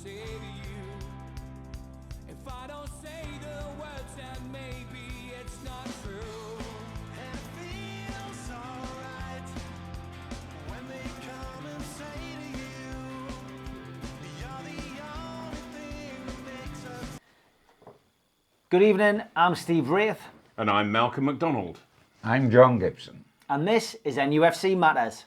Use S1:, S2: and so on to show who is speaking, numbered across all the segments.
S1: say to you. If I don't say the words, then maybe it's not true. And it feels alright when they come and say to you, you're the only thing that makes us.
S2: Good evening, I'm Steve Wraith.
S3: And I'm Malcolm MacDonald.
S4: I'm John Gibson.
S2: And this is NUFC Matters.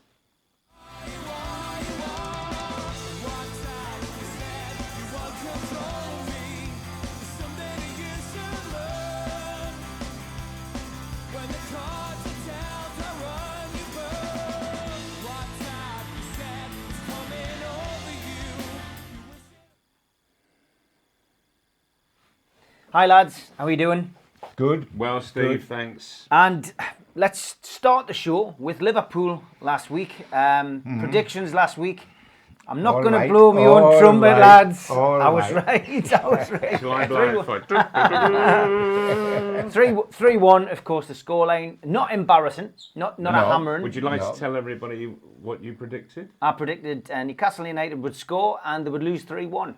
S2: Hi lads, how are you doing?
S4: Good.
S3: Well, Steve, thanks.
S2: And let's start the show with Liverpool last week. Predictions last week. I'm not going to blow my own trumpet, lads. I was right. I was right.
S3: Shall I blow it for
S2: 3-1, of course, the scoreline. Not embarrassing. Not a hammering.
S3: Would you like to tell everybody what you predicted?
S2: I predicted Newcastle United would score and they would lose 3-1.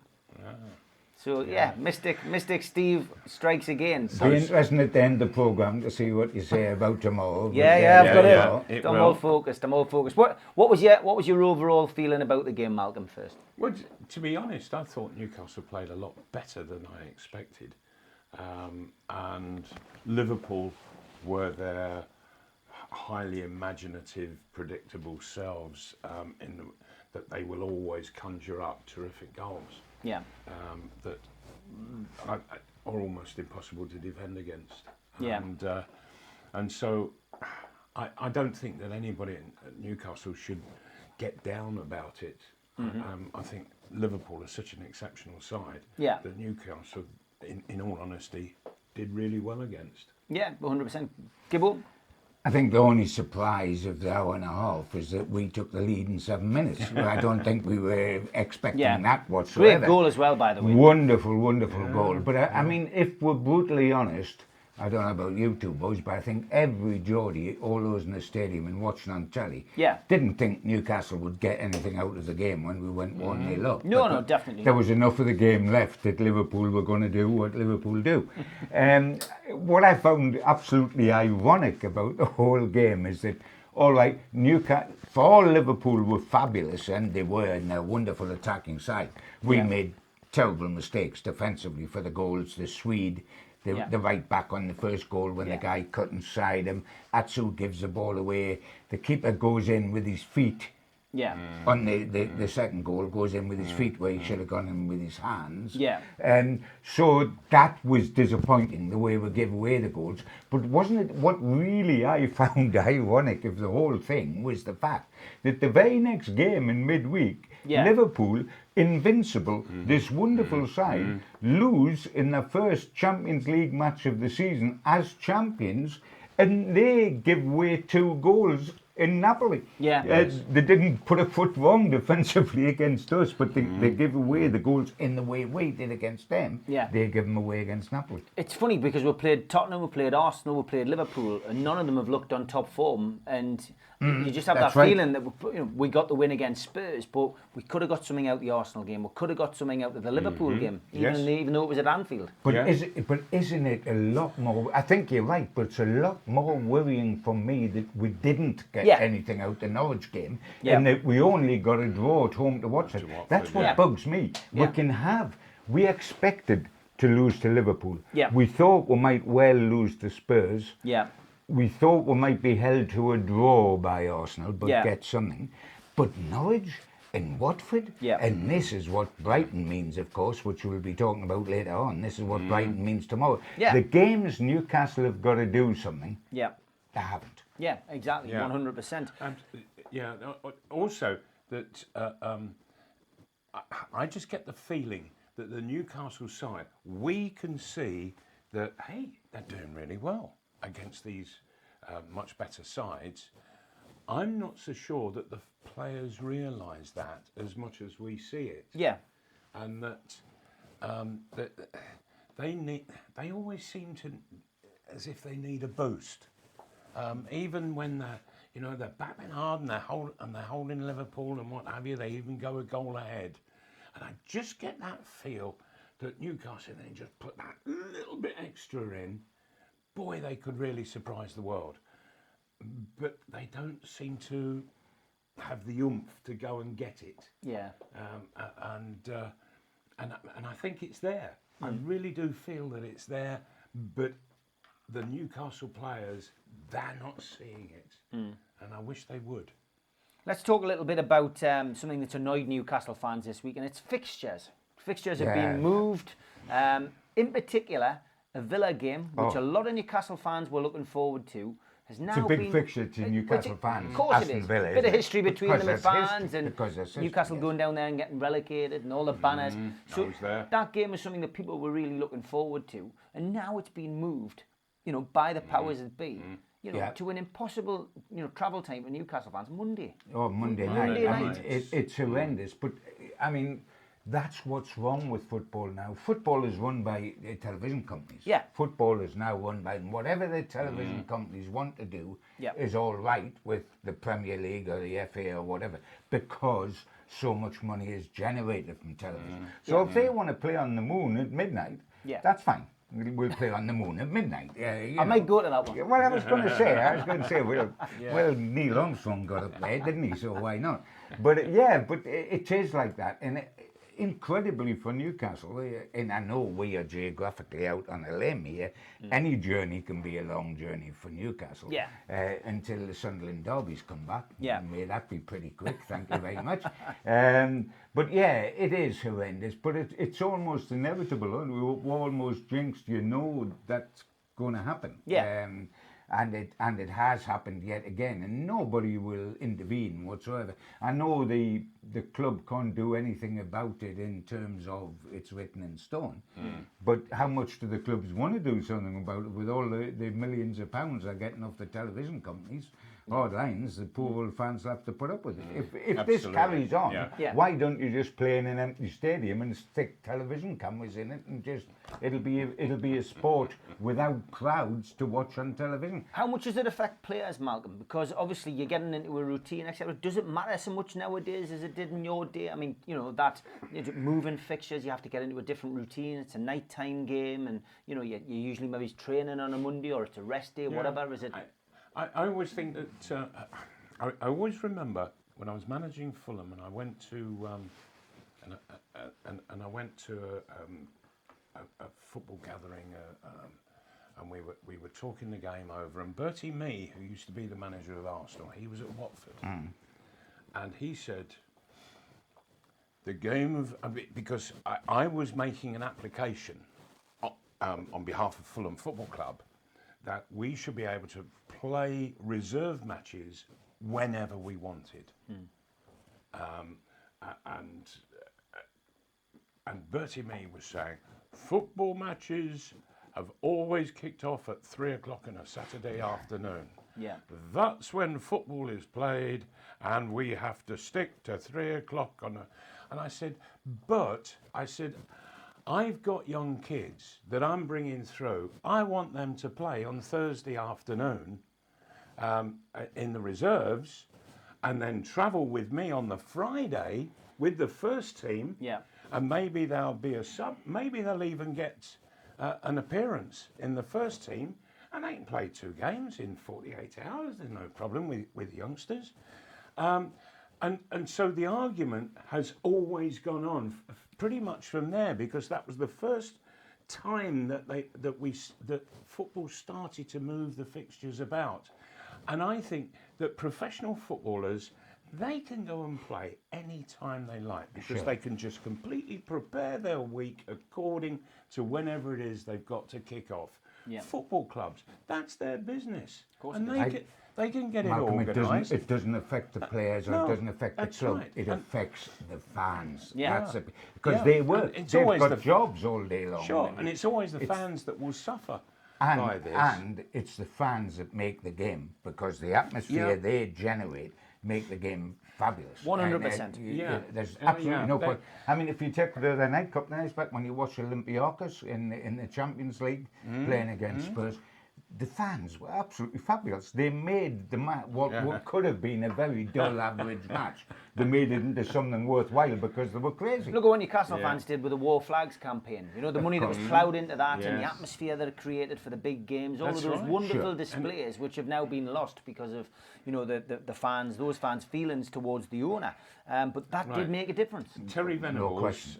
S2: So yeah, Mystic Steve strikes again.
S4: It'll be interesting at the end of the programme to see what you say about tomorrow.
S2: I've got it. I'm
S3: will.
S2: all focused. What was your overall feeling about the game, Malcolm? First.
S3: Well, to be honest, I thought Newcastle played a lot better than I expected, and Liverpool were their highly imaginative, predictable selves that they will always conjure up terrific goals.
S2: Yeah.
S3: That are almost impossible to defend against.
S2: Yeah.
S3: And so I don't think that anybody at Newcastle should get down about it. Mm-hmm. I think Liverpool is such an exceptional side that Newcastle, in all honesty, did really well against.
S2: Yeah, 100%. Gibbo?
S4: I think the only surprise of the hour and a half was that we took the lead in 7 minutes. I don't think we were expecting that whatsoever.
S2: Great goal as well, by the way.
S4: Wonderful goal. But I mean, if we're brutally honest, I don't know about you two boys, but I think every Geordie, all those in the stadium and watching on telly, didn't think Newcastle would get anything out of the game when we went 1-0 up.
S2: No, definitely.
S4: There was enough of the game left that Liverpool were going to do what Liverpool do. What I found absolutely ironic about the whole game is that, all right, Newcastle, for all Liverpool were fabulous, and they were in a wonderful attacking side, we made terrible mistakes defensively for the goals. The Swede, the right back on the first goal when the guy cut inside him. Atsu gives the ball away. The keeper goes in with his feet.
S2: Yeah.
S4: On the second goal, goes in with his feet where he should have gone in with his hands.
S2: Yeah.
S4: So that was disappointing, the way we gave away the goals. But wasn't it, what really I found ironic of the whole thing was the fact that the very next game in midweek, Liverpool, invincible, this wonderful side, lose in their first Champions League match of the season as champions, and they give away 2 goals in Napoli. They didn't put a foot wrong defensively against us, but they give away the goals in the way we did against them. They give them away against Napoli.
S2: It's funny because we played Tottenham, we played Arsenal, we played Liverpool, and none of them have looked on top form. And you just have that feeling that we got the win against Spurs, but we could have got something out of the Arsenal game. We could have got something out of the Liverpool game, even though it was at Anfield.
S4: But isn't it a lot more? I think you're right, but it's a lot more worrying for me that we didn't get anything out the Norwich game, and that we only got a draw at home to Watford. That's what bugs me. We expected to lose to Liverpool. We thought we might well lose to Spurs. We thought we might be held to a draw by Arsenal, but get something. But Norwich and Watford, and this is what Brighton means, of course, which we'll be talking about later on. This is what Brighton means tomorrow. The games Newcastle have got to do something. They haven't.
S2: Yeah, exactly, 100%.
S3: Also, that I just get the feeling that the Newcastle side, we can see that, hey, they're doing really well against these much better sides. I'm not so sure that the players realise that as much as we see it. And that they always seem to, as if they need a boost. Even when they're battling hard and they're holding Liverpool and what have you, they even go a goal ahead. And I just get that feel that Newcastle then just put that little bit extra in. Boy, they could really surprise the world. But they don't seem to have the oomph to go and get it.
S2: Yeah.
S3: And I think it's there. I really do feel that it's there, but the Newcastle players, they're not seeing it. And I wish they would.
S2: Let's talk a little bit about something that's annoyed Newcastle fans this week, and it's fixtures. Fixtures have been moved. In particular, a Villa game, which a lot of Newcastle fans were looking forward to, has now
S4: it's a big fixture to Newcastle fans.
S2: Of course it is.
S4: Villa,
S2: bit of history between them and fans, and Newcastle
S4: yes.
S2: going down there and getting relegated and all the banners. So
S3: there.
S2: that game was something that people were really looking forward to, and now it's been moved, by the powers that be. To an impossible, travel time for Newcastle fans, Monday.
S4: Oh, Monday night. I mean, it's horrendous. But, I mean, that's what's wrong with football now. Football is run by television companies.
S2: Yeah.
S4: Football is now run by, whatever the television companies want to do is all right with the Premier League or the FA or whatever, because so much money is generated from television. So if they want to play on the moon at midnight, that's fine. We'll play on the moon at midnight.
S2: I might go to that one.
S4: Well, I was going to say, well, Neil Armstrong got up there, didn't he? So why not? But it is like that, and incredibly for Newcastle. And I know we are geographically out on a limb here. Any journey can be a long journey for Newcastle. Until the Sunderland derbies come back. May that be pretty quick. Thank you very much. But it is horrendous. But it's almost inevitable. We're almost jinxed. That's going to happen. And it has happened yet again, and nobody will intervene whatsoever. I know the club can't do anything about it in terms of it's written in stone, but how much do the clubs want to do something about it with all the millions of pounds they're getting off the television companies? Hard lines, the poor old fans will have to put up with it. If this carries on, why don't you just play in an empty stadium and stick television cameras in it, and just it'll be a sport without crowds to watch on television.
S2: How much does it affect players, Malcolm? Because obviously you're getting into a routine, etc. Does it matter so much nowadays as it did in your day? I mean, that moving fixtures, you have to get into a different routine. It's a nighttime game, and you're usually maybe training on a Monday or it's a rest day, whatever. Is it?
S3: I always think that I always remember when I was managing Fulham, and I went to I went to a football gathering, and we were talking the game over, and Bertie Mee, who used to be the manager of Arsenal, he was at Watford, and he said the game of because I was making an application on behalf of Fulham Football Club that we should be able to play reserve matches whenever we wanted. And Bertie Mee was saying, football matches have always kicked off at 3 o'clock on a Saturday afternoon. That's when football is played, and we have to stick to 3 o'clock on a... And I said, I've got young kids that I'm bringing through. I want them to play on Thursday afternoon in the reserves, and then travel with me on the Friday with the first team. And maybe there'll be a sub. Maybe they'll even get an appearance in the first team, and they can play 2 games in 48 hours. There's no problem with youngsters. And so the argument has always gone on pretty much from there, because that was the first time that football started to move the fixtures about. And I think that professional footballers, they can go and play any time they like, because they can just completely prepare their week according to whenever it is they've got to kick off. Football clubs, that's their business. Of course, and they can get
S4: Malcolm,
S3: it organised.
S4: It doesn't affect the players, or it doesn't affect the club.
S3: Right.
S4: It affects the fans.
S2: Yeah.
S4: Because they work. They've got jobs all day long.
S3: Sure, and it's always the fans that will suffer by this.
S4: And it's the fans that make the game, because the atmosphere they generate make the game fabulous.
S2: 100%.
S4: There's absolutely no point. I mean, if you take the night cup nights back when you watch Olympiacos in the Champions League playing against Spurs, the fans were absolutely fabulous. They made the match, what could have been a very dull, average match, they made it into something worthwhile because they were crazy.
S2: Look at what Newcastle fans did with the War Flags campaign. You know, the money that was ploughed into that and the atmosphere that it created for the big games, all of those wonderful displays which have now been lost because of, you know, the fans, those fans' feelings towards the owner. But that did make a difference.
S3: Terry Venables,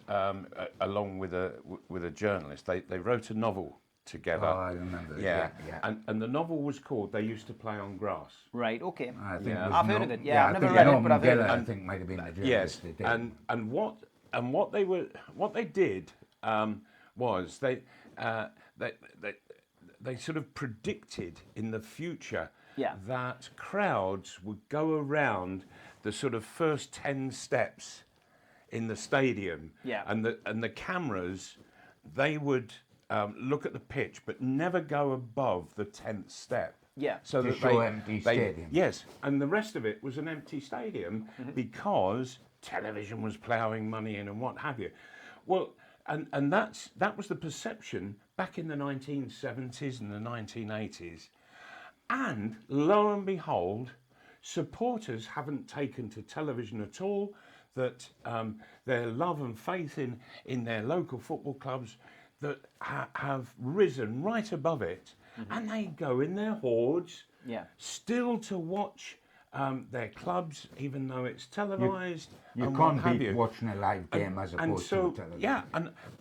S3: along with a journalist, they wrote a novel together.
S4: Oh, I remember. Yeah.
S3: And the novel was called "They Used to Play on Grass."
S2: Right. Okay.
S4: I think
S2: I've heard of it. Yeah, I've never read it, but I've heard of it.
S4: I think might have been the
S3: Yes,
S4: journalist.
S3: and what they did was they sort of predicted in the future that crowds would go around the sort of first 10 steps in the stadium, and the cameras, they would look at the pitch but never go above the 10th step.
S2: Yeah.
S3: So
S4: to
S3: that
S4: show empty stadium.
S3: Yes, and the rest of it was an empty stadium because television was ploughing money in and what have you. Well, and that was the perception back in the 1970s and the 1980s. And lo and behold, supporters haven't taken to television at all, that their love and faith in their local football clubs that have risen right above it, and they go in their hordes still to watch their clubs, even though it's televised.
S4: You can't beat watching a live game as opposed to television.
S3: Yeah,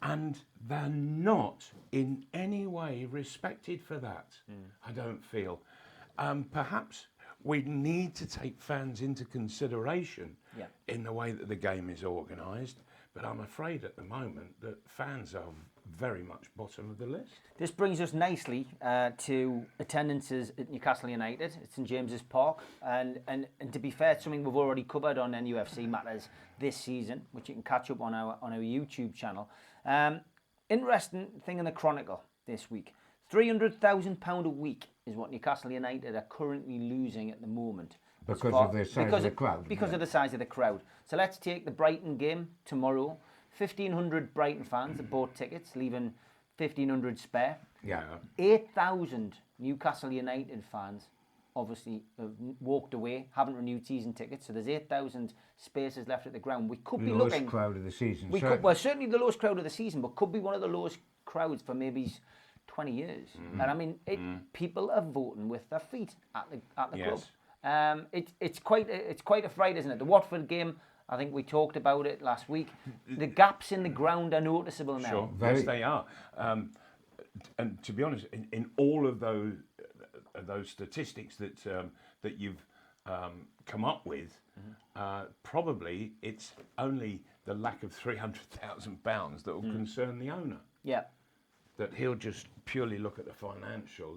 S3: and they're not in any way respected for that, I don't feel. Perhaps we need to take fans into consideration in the way that the game is organised, but I'm afraid at the moment that fans are very much bottom of the list.
S2: This brings us nicely to attendances at Newcastle United. It's in James's Park, and to be fair, it's something we've already covered on NUFC Matters this season, which you can catch up on our YouTube channel. Interesting thing in the Chronicle this week: £300,000 a week is what Newcastle United are currently losing at the moment.
S4: Because of the size of the crowd.
S2: Because of the size of the crowd. So let's take the Brighton game tomorrow. 1,500 Brighton fans that bought tickets, leaving 1,500 spare.
S4: Yeah.
S2: 8,000 Newcastle United fans obviously have walked away, haven't renewed season tickets. So there's 8,000 spaces left at the ground. We could be looking...
S4: Lowest crowd of the season.
S2: Well, certainly the lowest crowd of the season, but could be one of the lowest crowds for maybe 20 years. And I mean, people are voting with their feet at the club. It's quite a fright, isn't it? The Watford game, I think we talked about it last week. The gaps in the ground are noticeable now.
S3: Sure, yes, they are. And to be honest, in all of those statistics that you've come up with, probably it's only the lack of £300,000 that will concern the owner.
S2: Yeah.
S3: That he'll just purely look at the financial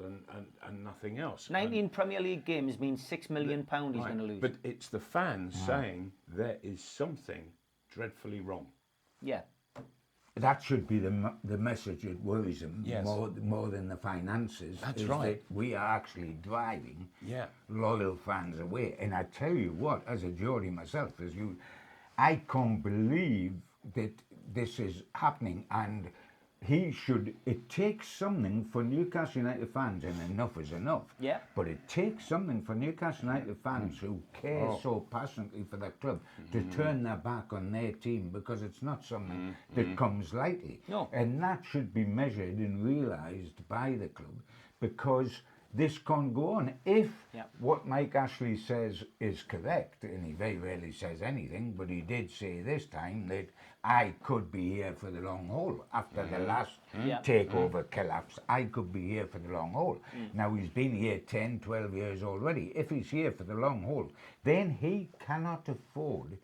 S3: and nothing else.
S2: 19 Premier League games means £6 million he's going to lose.
S3: But it's the fans saying there is something dreadfully wrong.
S2: Yeah.
S4: That should be the message that worries them more than the finances.
S3: That's
S4: is
S3: right.
S4: That we are actually driving loyal fans away. And I tell you what, as a Geordie myself, I can't believe that this is happening. And it takes something for Newcastle United fans, and enough is enough.
S2: Yeah.
S4: But it takes something for Newcastle United fans who care so passionately for their club to turn their back on their team, because it's not something that comes lightly.
S2: No.
S4: And that should be measured and realised by the club, because this can't go on. If what Mike Ashley says is correct, and he very rarely says anything, but he did say this time that I could be here for the long haul. After the last takeover collapse, I could be here for the long haul. Now, he's been here 10, 12 years already. If he's here for the long haul, then he cannot afford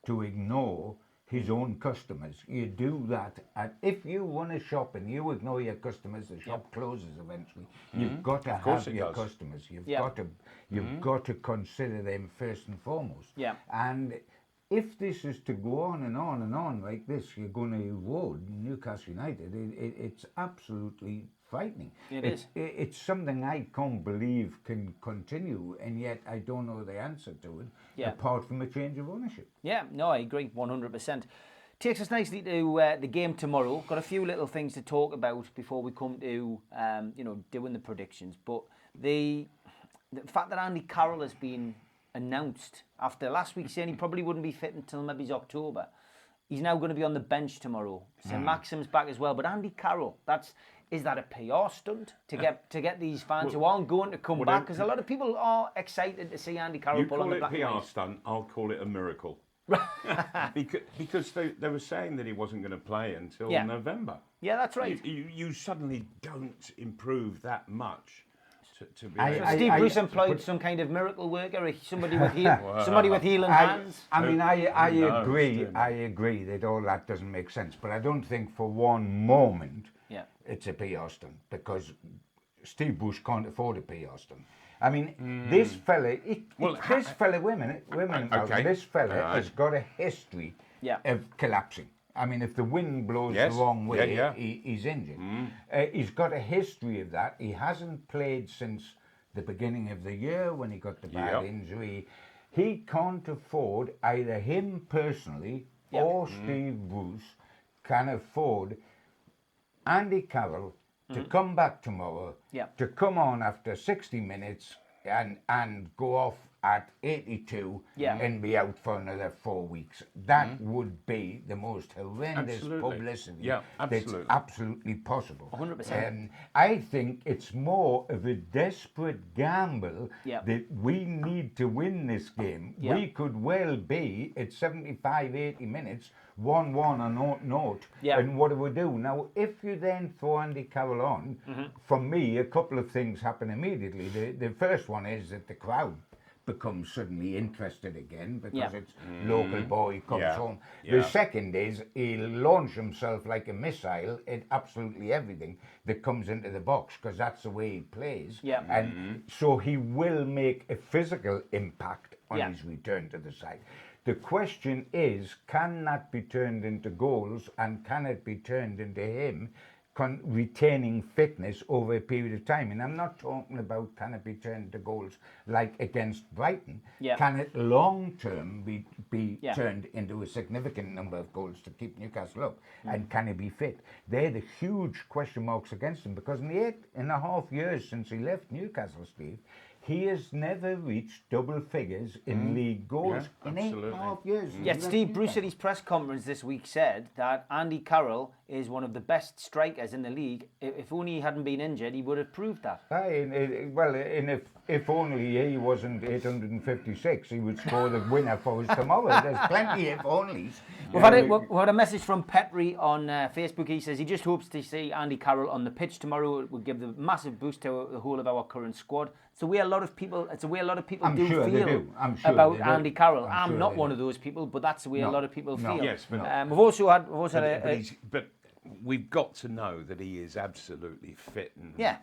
S4: to ignore his own customers. You do that, and if you run a shop and you ignore your customers, the shop closes eventually. You've got to have your customers. You've got to consider them first and foremost.
S2: Yeah.
S4: And if this is to go on and on and on like this, you're going to erode Newcastle United. It's absolutely frightening. It's something I can't believe can continue, and yet I don't know the answer to it, apart from a change of ownership.
S2: Yeah, no, I agree 100%. Takes us nicely to the game tomorrow. Got a few little things to talk about before we come to doing the predictions. But the fact that Andy Carroll has been announced after last week saying he probably wouldn't be fit until maybe October. He's now going to be on the bench tomorrow. So Maxim's back as well. But Andy Carroll, is that a PR stunt to get these fans who aren't going to come back? Because a lot of people are excited to see Andy Carroll pull on the black and white.
S3: You call it PR stunt, I'll call it a miracle. because they were saying that he wasn't going to play until November.
S2: Yeah, that's right.
S3: You suddenly don't improve that much. To be
S2: Steve Bruce employed some kind of miracle worker, somebody with healing hands.
S4: I agree that all that doesn't make sense, but I don't think for one moment it's a PR stunt, because Steve Bruce can't afford a PR stunt. I mean, this fella, this fella has got a history of collapsing. I mean, if the wind blows the wrong way, he's injured. He's got a history of that. He hasn't played since the beginning of the year when he got the bad injury. He can't afford, either him personally or Steve Bruce can afford Andy Carroll to come back tomorrow, to come on after 60 minutes and go off at 82 and be out for another 4 weeks. That would be the most horrendous publicity that's absolutely possible.
S2: 100%.
S4: I think it's more of a desperate gamble that we need to win this game. We could well be at 75, 80 minutes, 1-1 or 0-0, and what do we do? Now, if you then throw Andy Carroll on, for me, a couple of things happen immediately. The first one is that the crowd becomes suddenly interested again, because it's local boy comes home. The second is he'll launch himself like a missile at absolutely everything that comes into the box, because that's the way he plays. And so he will make a physical impact on his return to the side. The question is, can that be turned into goals, and can it be turned into him retaining fitness over a period of time? And I'm not talking about can it be turned into goals like against Brighton. Can it long term be turned into a significant number of goals to keep Newcastle up? And can he be fit? They're the huge question marks against him, because in the 8.5 years since he left Newcastle, Steve, he has never reached double figures in league goals in 8.5 years.
S2: Yet Steve Bruce at his press conference this week said that Andy Carroll is one of the best strikers in the league. If only he hadn't been injured, he would have proved that.
S4: If only he wasn't 856, he would score the winner for us tomorrow. There's plenty of onlys.
S2: We've had a message from Petri on Facebook. He says he just hopes to see Andy Carroll on the pitch tomorrow. It would give the massive boost to the whole of our current squad. It's the way a lot of people feel about Andy Carroll. I'm not one of those people, but that's the way a lot of people feel.
S3: Yes,
S2: we've also had
S3: but we've got to know that he is absolutely fit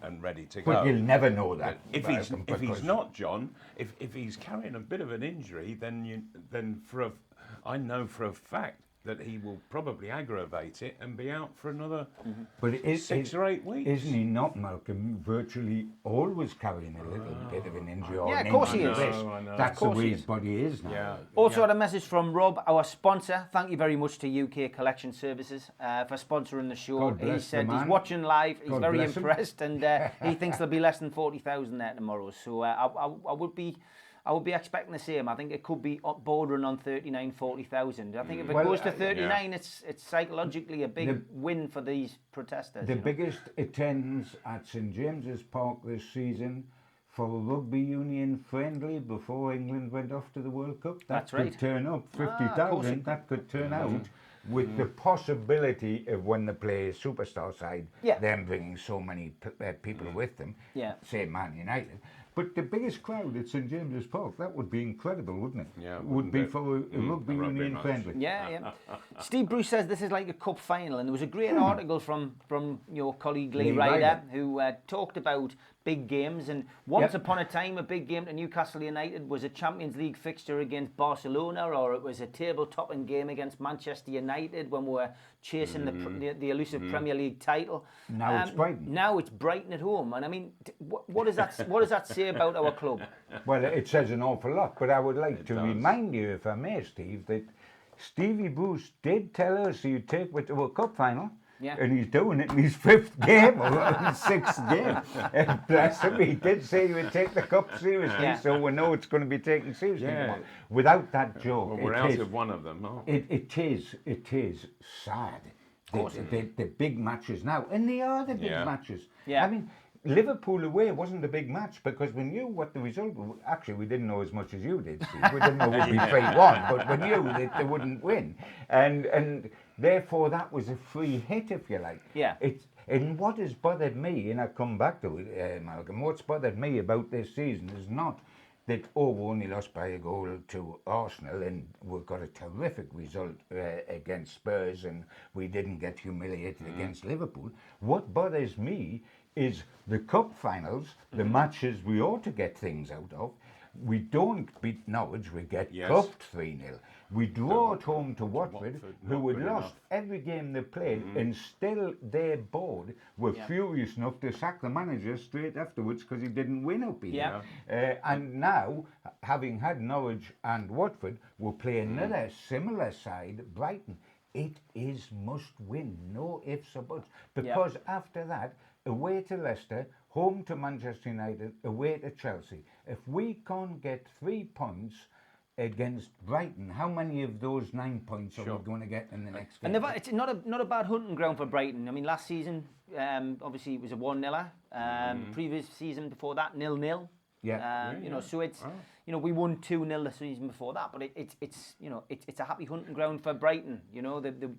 S3: and ready to go.
S4: But you'll never know that.
S3: If he's not, John, if he's carrying a bit of an injury, then I know for a fact that he will probably aggravate it and be out for another 6 or 8 weeks.
S4: Isn't he not, Malcolm, virtually always carrying a little bit of an injury?
S2: Of course he is.
S4: I know. That's the way his body is now.
S2: Also had a message from Rob, our sponsor. Thank you very much to UK Collection Services for sponsoring the show. He said he's watching live, he's very impressed, and he thinks there'll be less than 40,000 there tomorrow. So I would be expecting the same. I think it could be bordering on 39, 40,000. I think if it goes to 39, it's psychologically a big win for these protesters.
S4: The biggest attendance at St James's Park this season for a rugby union friendly before England went off to the World Cup.
S2: That's right.
S4: Could turn up 50,000. That could turn out with the possibility of, when they play a superstar side, them bringing so many people with them. Say Man United. But the biggest crowd at St James's Park, that would be incredible, wouldn't it?
S3: Yeah,
S4: would be for a rugby union friendly.
S2: Yeah. Steve Bruce says this is like a cup final, and there was a great article from your colleague Lee Ryder, who talked about big games, and once upon a time a big game to Newcastle United was a Champions League fixture against Barcelona, or it was a table-topping game against Manchester United when we were chasing the elusive Premier League title.
S4: Now it's Brighton.
S2: Now it's Brighton at home, and I mean, what does that say about our club?
S4: Well, it says an awful lot, but I would like to remind you, if I may, Steve, that Stevie Bruce did tell us he'd take it to a cup final.
S2: Yeah.
S4: And he's doing it in his 5th game or his 6th game. And bless him, he did say he would take the cup seriously, so we know it's going to be taken seriously.
S3: Yeah.
S4: Without that joke,
S3: Well, we're out of one of them, aren't we?
S4: it is sad. The big matches now, and they are the big matches.
S2: Yeah.
S4: I mean, Liverpool away wasn't a big match because we knew what the result was. Actually, we didn't know as much as you did, Steve. We didn't know it would be 3-1, but we knew that they wouldn't win. And therefore, that was a free hit, if you like.
S2: Yeah.
S4: And what has bothered me, and I come back to it, Malcolm, what's bothered me about this season is not that, we only lost by a goal to Arsenal and we've got a terrific result against Spurs and we didn't get humiliated against Liverpool. What bothers me is the cup finals, the matches we ought to get things out of. We don't beat Norwich, we get cuffed 3-0. We draw at home to Watford, who had lost every game they played, and still their board were furious enough to sack the manager straight afterwards because he didn't win up here. And now, having had Norwich and Watford, we'll play another similar side, Brighton. It is must win, no ifs or buts, because after that, away to Leicester, home to Manchester United, away to Chelsea. If we can't get 3 points against Brighton, how many of those 9 points are we going to get in the next game?
S2: And it's not a bad hunting ground for Brighton. I mean, last season, obviously it was a 1-0. Previous season before that, 0-0. So it's we won 2-0 the season before that, but it's a happy hunting ground for Brighton. They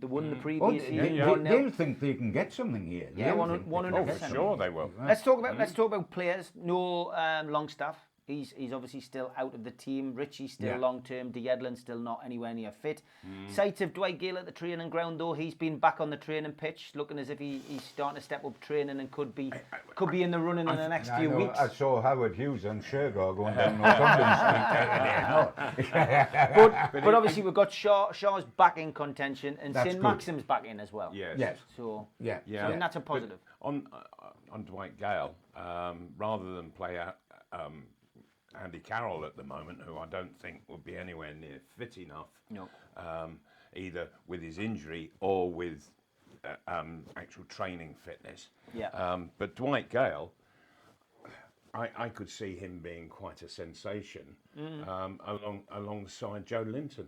S2: won the previous season.
S4: They'll think they can get something here.
S2: Yeah, 100%.
S3: Oh, for sure they will.
S2: Let's talk about players. No Longstaff. He's obviously still out of the team. Richie's still long term. Edlin's still not anywhere near fit. Sights of Dwight Gale at the training ground though. He's been back on the training pitch, looking as if he's starting to step up training and could be in the running in the next few weeks.
S4: I saw Howard Hughes and Shergar going down Northumberland Street.
S2: But obviously we've got Shaw's back in contention and St Maxim's back in as well.
S3: Yes.
S2: So
S4: yeah.
S2: I mean that's a positive.
S3: But on Dwight Gale, rather than play out Andy Carroll at the moment, who I don't think will be anywhere near fit enough, either with his injury or with actual training fitness. But Dwight Gale, I could see him being quite a sensation alongside Joe Linton.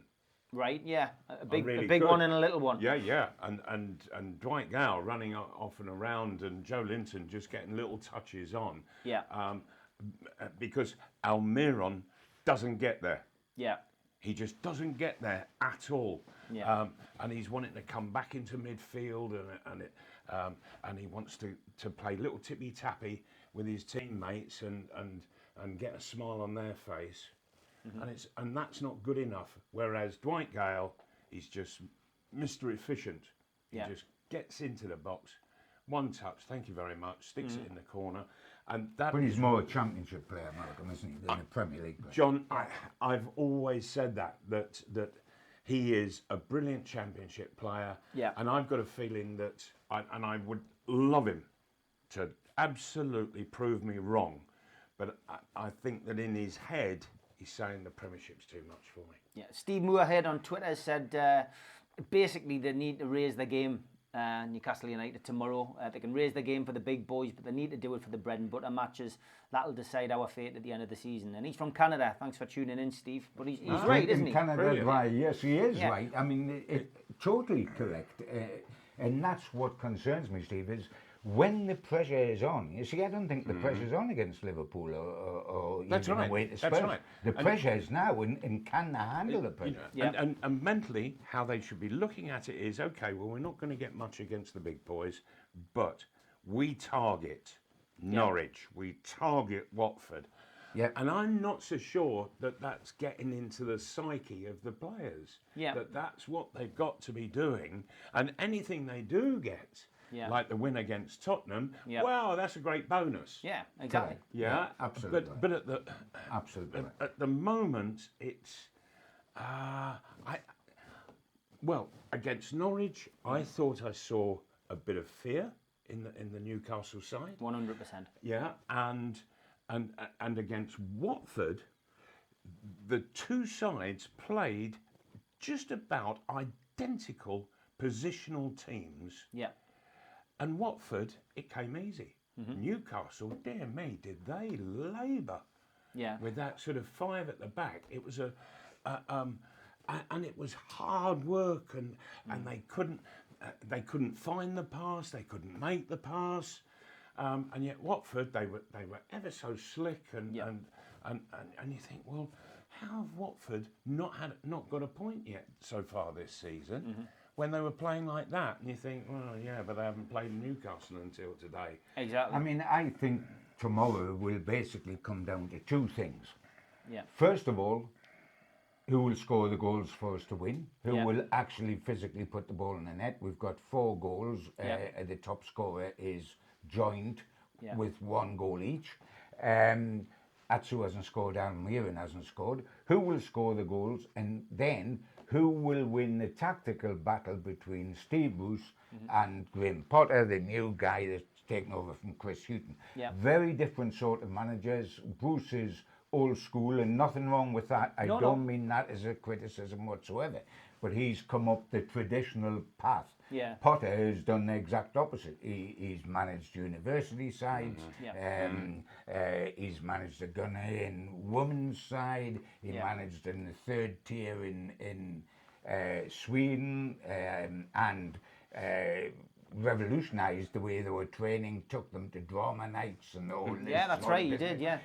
S2: Right, yeah, a big
S3: really
S2: one and a little one.
S3: Yeah, and Dwight Gale running off and around, and Joe Linton just getting little touches on. Because Almiron doesn't get there. He just doesn't get there at all. And he's wanting to come back into midfield, and he wants to play little tippy tappy with his teammates and get a smile on their face. And that's not good enough. Whereas Dwight Gale, he's just Mr. Efficient. He just gets into the box, one touch, thank you very much, sticks it in the corner.
S4: But he's more a championship player, Malcolm, isn't he, than a Premier League player?
S3: John, I've always said that he is a brilliant championship player. And I've got a feeling that, I would love him to absolutely prove me wrong, but I think that in his head, he's saying the Premiership's too much for me.
S2: Steve Moorhead on Twitter said basically they need to raise the game. Newcastle United tomorrow. They can raise the game for the big boys, but they need to do it for the bread and butter matches. That'll decide our fate at the end of the season. And he's from Canada. Thanks for tuning in, Steve. But he's right, isn't he?
S4: Canada, right? Yes, he is right. I mean, totally correct. And that's what concerns me, Steve, is when the pressure is on. You see, I don't think the pressure's on against Liverpool or even away to Spurs.
S3: That's right.
S4: The pressure is now, and can they handle the pressure?
S3: And mentally, how they should be looking at it is, okay, well, we're not going to get much against the big boys, but we target Norwich, we target Watford. And I'm not so sure that that's getting into the psyche of the players, that that's what they've got to be doing. And anything they do get, like the win against Tottenham, wow, that's a great bonus.
S2: Exactly.
S4: Absolutely.
S3: But at the
S4: absolutely
S3: at the moment, it's against Norwich, I thought I saw a bit of fear in the Newcastle side.
S2: 100%.
S3: Yeah, and against Watford, the two sides played just about identical positional teams.
S2: Yeah.
S3: And Watford, it came easy. Newcastle, dear me, did they labour with that sort of 5 at the back. It was and it was hard work, and they couldn't find the pass, they couldn't make the pass, and yet Watford, they were ever so slick, and you think, well, how have Watford not got a point yet so far this season? When they were playing like that, and you think, well, yeah, but they haven't played Newcastle until today.
S2: Exactly.
S4: I mean, I think tomorrow will basically come down to 2 things.
S2: Yeah.
S4: First of all, who will score the goals for us to win? Who will actually physically put the ball in the net? We've got 4 goals. The top scorer is joint with 1 goal each. Atsu hasn't scored, Almiron hasn't scored. Who will score the goals? And then who will win the tactical battle between Steve Bruce and Graham Potter, the new guy that's taken over from Chris Hughton? Very different sort of managers. Bruce is old school, and nothing wrong with that. I don't mean that as a criticism whatsoever, but he's come up the traditional path. Potter has done the exact opposite. He's managed university sides, he's managed the Ghanaian women's side, he managed in the 3rd tier in Sweden, and revolutionised the way they were training, took them to drama nights and all this.
S2: Yeah, that's right, he did, yeah.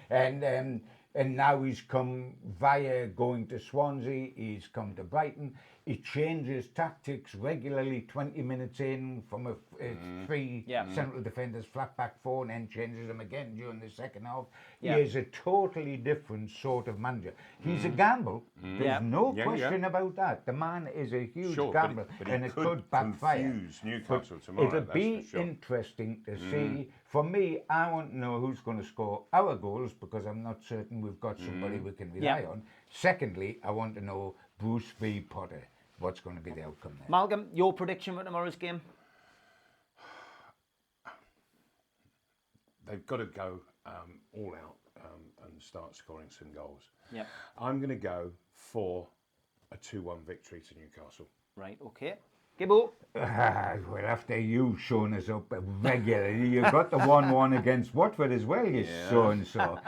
S4: And now he's come via going to Swansea, he's come to Brighton. He changes tactics regularly, 20 minutes in from a 3 central defenders, flat back 4, and then changes them again during the second half. He is a totally different sort of manager. He's a gamble. There's no question about that. The man is a huge gamble,
S3: but
S4: it could backfire.
S3: Confuse Newcastle tomorrow.
S4: It'll be interesting to see. For me, I want to know who's going to score our goals, because I'm not certain we've got somebody we can rely on. Secondly, I want to know Bruce v. Potter. What's going to be the outcome there?
S2: Malcolm, your prediction for tomorrow's game?
S3: They've got to go all out and start scoring some goals.
S2: Yeah.
S3: I'm going to go for a 2-1 victory to Newcastle.
S2: Right, okay. Gibbo?
S4: Well, after you've shown us up regularly, you've got the 1-1 against Watford as well, you so-and-so.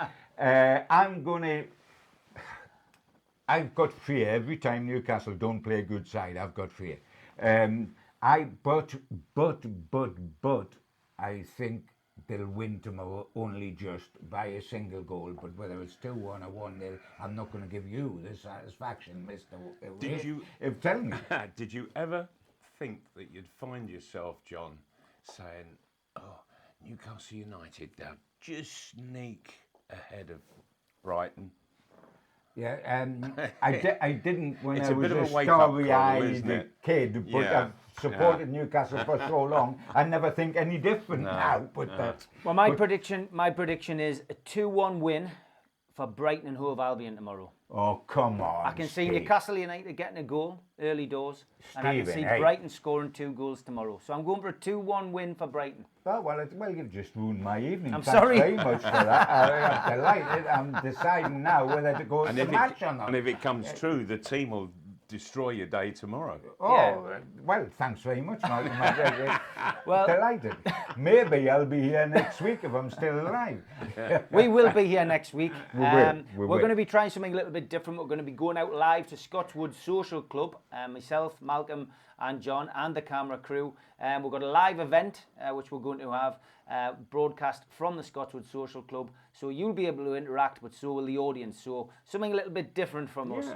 S4: I've got fear every time Newcastle don't play a good side. I've got fear. But I think they'll win tomorrow only just by a single goal. But whether it's 2-1 or 1-0, I'm not going to give you the satisfaction, Mr. Tell me.
S3: Did you ever think that you'd find yourself, John, saying, oh, Newcastle United, they'll just sneak ahead of Brighton?
S4: Yeah, I didn't when I was a starry-eyed kid, but I've supported Newcastle for so long, I never think any different now. But
S2: well, my prediction is a 2-1 win for Brighton and Hove Albion tomorrow.
S4: Oh, come on.
S2: I can see
S4: Steve.
S2: Newcastle United getting a goal early doors, and I can see Brighton scoring 2 goals tomorrow. So I'm going for a 2-1 win for Brighton.
S4: Oh, well, you've just ruined my evening.
S2: I'm
S4: Thanks
S2: sorry.
S4: very much for that. I'm delighted. I'm deciding now whether to go to the match or not.
S3: And if it comes true, the team will destroy your day tomorrow.
S4: Oh, well, thanks very much, Malcolm.
S2: Well,
S4: delighted. Maybe I'll be here next week if I'm still alive.
S2: We will be here next week.
S4: We're
S2: going to be trying something a little bit different. We're going to be going out live to Scotswood Social Club. Myself, Malcolm and John and the camera crew. We've got a live event which we're going to have broadcast from the Scotswood Social Club. So you'll be able to interact, but so will the audience. So something a little bit different from us.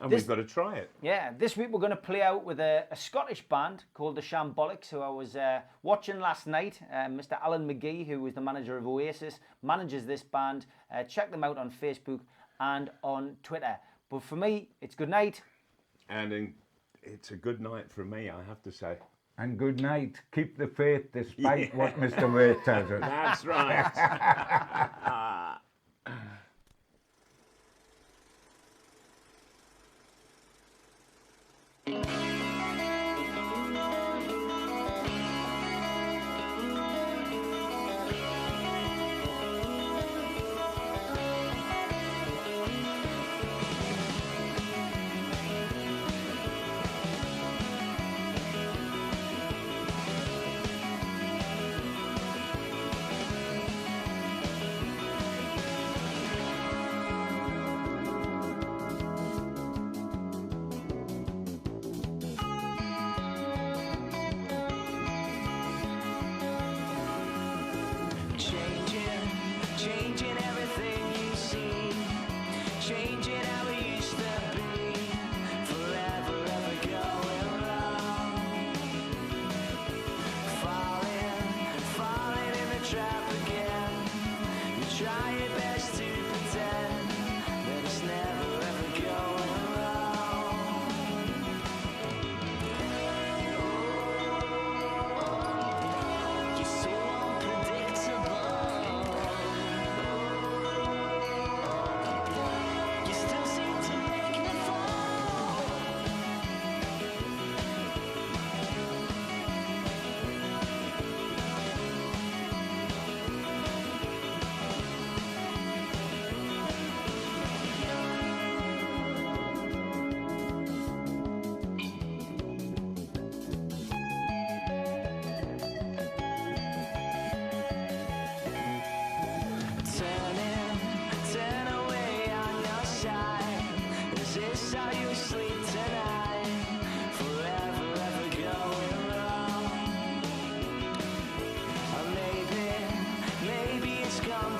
S3: And we've got to try it.
S2: Yeah, this week we're going to play out with a Scottish band called the Shambolics, who I was watching last night. Mr. Alan McGee, who is the manager of Oasis, manages this band. Check them out on Facebook and on Twitter. But for me, it's good night.
S3: And it's a good night for me, I have to say.
S4: And good night. Keep the faith despite what Mr. Wade tells us.
S3: That's right.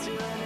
S1: till an